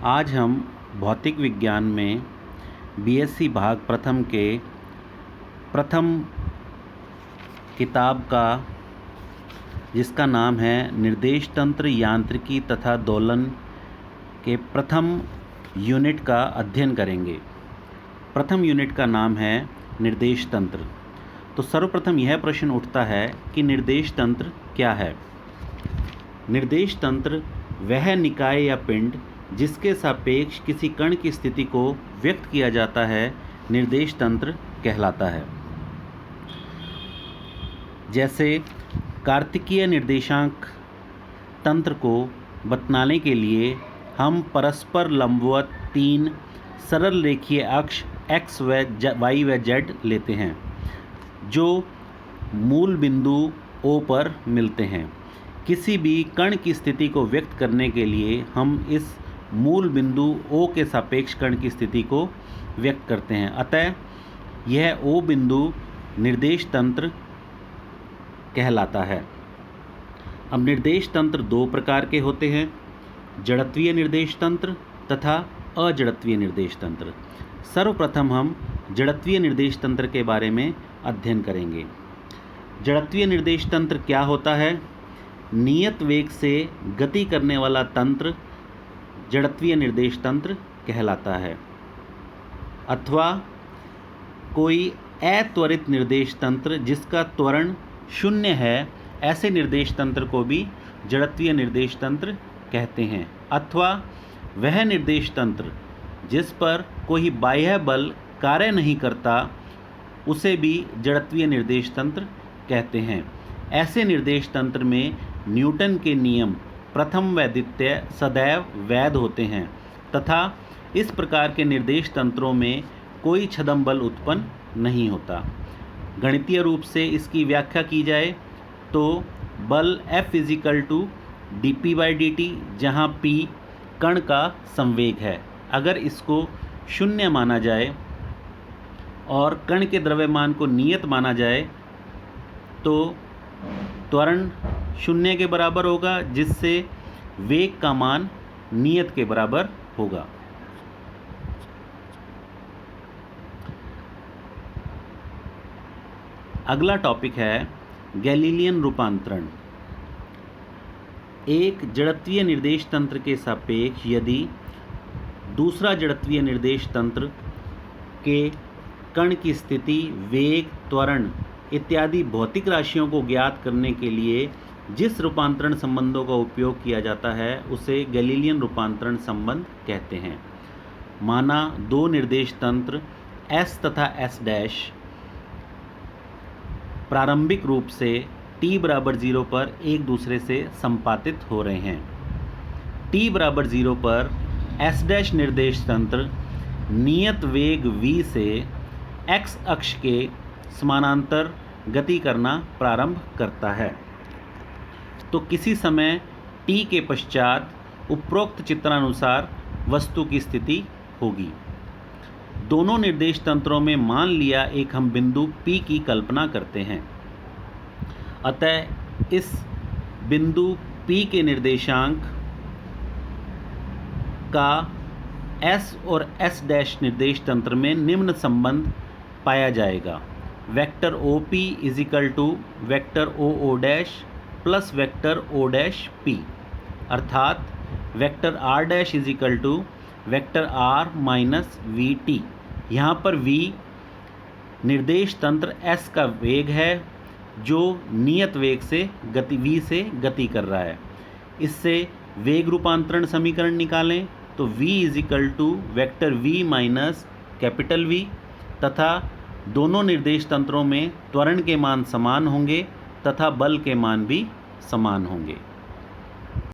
आज हम भौतिक विज्ञान में बीएससी भाग प्रथम के प्रथम किताब का, जिसका नाम है निर्देश तंत्र यांत्रिकी तथा दोलन, के प्रथम यूनिट का अध्ययन करेंगे। प्रथम यूनिट का नाम है निर्देश तंत्र। तो सर्वप्रथम यह प्रश्न उठता है कि निर्देश तंत्र क्या है। निर्देश तंत्र वह निकाय या पिंड जिसके सापेक्ष किसी कण की स्थिति को व्यक्त किया जाता है, निर्देश तंत्र कहलाता है। जैसे कार्तिकीय निर्देशांक तंत्र को बतलाने के लिए हम परस्पर लंबवत 3 सरल रेखीय अक्ष x व y व z लेते हैं, जो मूल बिंदु O पर मिलते हैं। किसी भी कण की स्थिति को व्यक्त करने के लिए हम इस मूल बिंदु O के सापेक्ष कण की स्थिति को व्यक्त करते हैं। अतः यह O बिंदु निर्देश तंत्र कहलाता है। अब निर्देश तंत्र 2 प्रकार के होते हैं, जड़त्वीय निर्देश तंत्र तथा अजड़त्वीय निर्देश तंत्र। सर्वप्रथम हम जड़त्वीय निर्देश तंत्र के बारे में अध्ययन करेंगे। जड़त्वीय निर्देश तंत्र क्या होता है? नियत वेग से गति करने वाला तंत्र जड़त्वीय निर्देश तंत्र कहलाता है, अथवा कोई अत्वरित निर्देश तंत्र जिसका त्वरण 0 है, ऐसे निर्देश तंत्र को भी जड़त्वीय निर्देश तंत्र कहते हैं। अथवा वह निर्देश तंत्र जिस पर कोई बाह्य बल कार्य नहीं करता, उसे भी जड़त्वीय निर्देश तंत्र कहते हैं। ऐसे निर्देश तंत्र में न्यूटन के नियम प्रथम व द्वितीय सदैव वैध होते हैं तथा इस प्रकार के निर्देश तंत्रों में कोई छद्म बल उत्पन्न नहीं होता। गणितीय रूप से इसकी व्याख्या की जाए तो बल F = dp/dt, जहाँ p कण का संवेग है। अगर इसको 0 माना जाए और कण के द्रव्यमान को नियत माना जाए तो त्वरण 0 के बराबर होगा, जिससे वेग का मान नियत के बराबर होगा। अगला टॉपिक है गैलीलियन रूपांतरण। एक जड़त्वीय निर्देश तंत्र के सापेक्ष यदि दूसरा जड़त्वीय निर्देश तंत्र के कण की स्थिति, वेग, त्वरण इत्यादि भौतिक राशियों को ज्ञात करने के लिए जिस रूपांतरण संबंधों का उपयोग किया जाता है, उसे गैलीलियन रूपांतरण संबंध कहते हैं। माना 2 निर्देश तंत्र S तथा S' प्रारंभिक रूप से t = 0 पर एक दूसरे से संपातित हो रहे हैं। t = 0 पर S' निर्देश तंत्र नियत वेग v से x अक्ष के समानांतर गति करना प्रारंभ करता है। तो किसी समय t के पश्चात उपरोक्त चित्रानुसार वस्तु की स्थिति होगी। दोनों निर्देश तंत्रों में मान लिया एक हम बिंदु P की कल्पना करते हैं। अतः इस बिंदु P के निर्देशांक का S और S' निर्देश तंत्र में निम्न संबंध पाया जाएगा। Vector OP = vector OO' plus vector O'P, अर्थात vector R' = vector R - VT। यहाँ पर V निर्देश तंत्र S का वेग है, जो नियत वेग से V से गति कर रहा है। इससे वेग रूपांतरण समीकरण निकालें तो V = वेक्टर V - V, तथा दोनों निर्देश तंत्रों में त्वरण के मान समान होंगे तथा बल के मान भी समान होंगे।